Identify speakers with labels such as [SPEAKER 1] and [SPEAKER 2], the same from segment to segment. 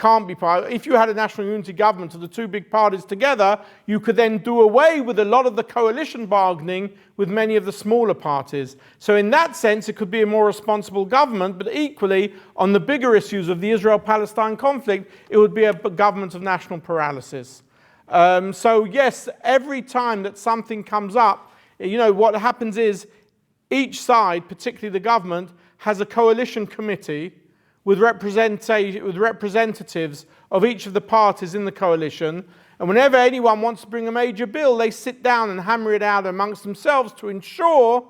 [SPEAKER 1] can't be part. If you had a national unity government of the two big parties together, you could then do away with a lot of the coalition bargaining with many of the smaller parties. So in that sense, it could be a more responsible government, but equally, on the bigger issues of the Israel-Palestine conflict, it would be a government of national paralysis. So yes, every time that something comes up, what happens is each side, particularly the government, has a coalition committee with representatives of each of the parties in the coalition. And whenever anyone wants to bring a major bill, they sit down and hammer it out amongst themselves to ensure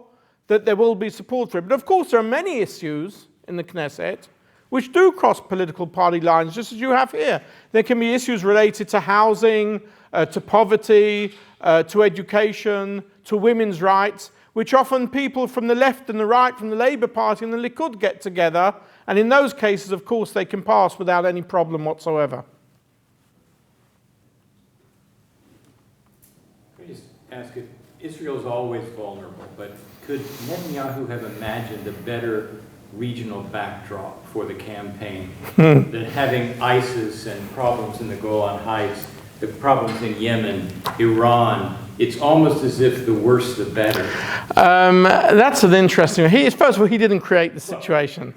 [SPEAKER 1] that there will be support for it. But of course, there are many issues in the Knesset which do cross political party lines, just as you have here. There can be issues related to housing, to poverty, to education, to women's rights, which often people from the left and the right, from the Labour Party and the Likud get together, and in those cases, of course, they can pass without any problem whatsoever.
[SPEAKER 2] Can I just ask if Israel is always vulnerable, but could Netanyahu have imagined a better regional backdrop for the campaign than having ISIS and problems in the Golan Heights, the problems in Yemen, Iran? It's almost as if the worse the better.
[SPEAKER 1] That's an interesting one. First of all, he didn't create the situation.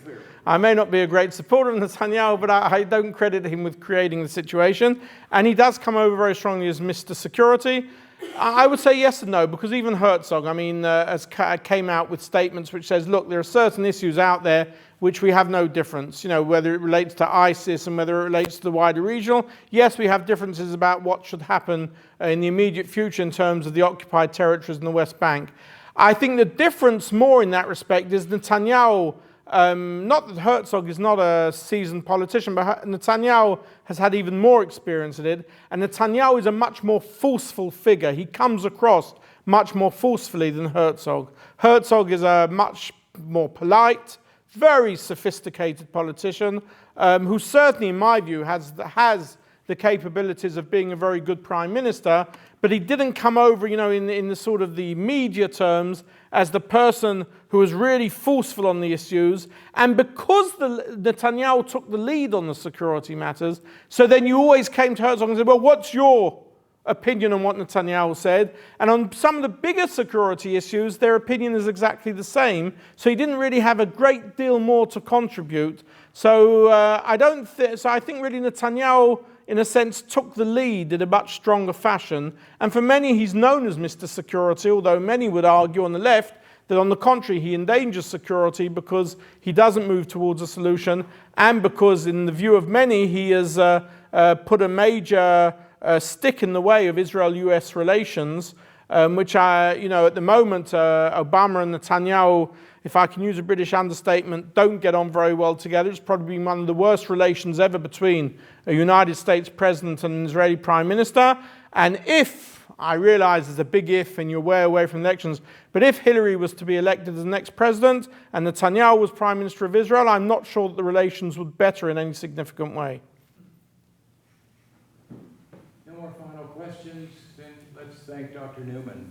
[SPEAKER 1] I may not be a great supporter of Netanyahu, but I don't credit him with creating the situation. And he does come over very strongly as Mr. Security. I would say yes and no, because even Herzog, came out with statements which says, look, there are certain issues out there which we have no difference, whether it relates to ISIS and whether it relates to the wider regional. Yes, we have differences about what should happen in the immediate future in terms of the occupied territories in the West Bank. I think the difference more in that respect is Netanyahu, not that Herzog is not a seasoned politician, but Netanyahu has had even more experience in it, and Netanyahu is a much more forceful figure. He comes across much more forcefully than Herzog. Herzog is a much more polite, very sophisticated politician who certainly, in my view, has the capabilities of being a very good prime minister, but he didn't come over, in the sort of the media terms as the person who was really forceful on the issues. And because Netanyahu took the lead on the security matters, so then you always came to Herzog and said, well, what's your opinion on what Netanyahu said? And on some of the bigger security issues, their opinion is exactly the same. So he didn't really have a great deal more to contribute. So I think really Netanyahu, in a sense, took the lead in a much stronger fashion. And for many, he's known as Mr. Security, although many would argue on the left that on the contrary, he endangers security because he doesn't move towards a solution, and because in the view of many, he has put a major stick in the way of Israel-US relations, which at the moment, Obama and Netanyahu, if I can use a British understatement, don't get on very well together. It's probably been one of the worst relations ever between a United States president and an Israeli prime minister. And if, I realize there's a big if and you're way away from elections, but if Hillary was to be elected as the next president and Netanyahu was prime minister of Israel, I'm not sure that the relations would better in any significant way.
[SPEAKER 2] No more final questions, then let's thank Dr. Newman.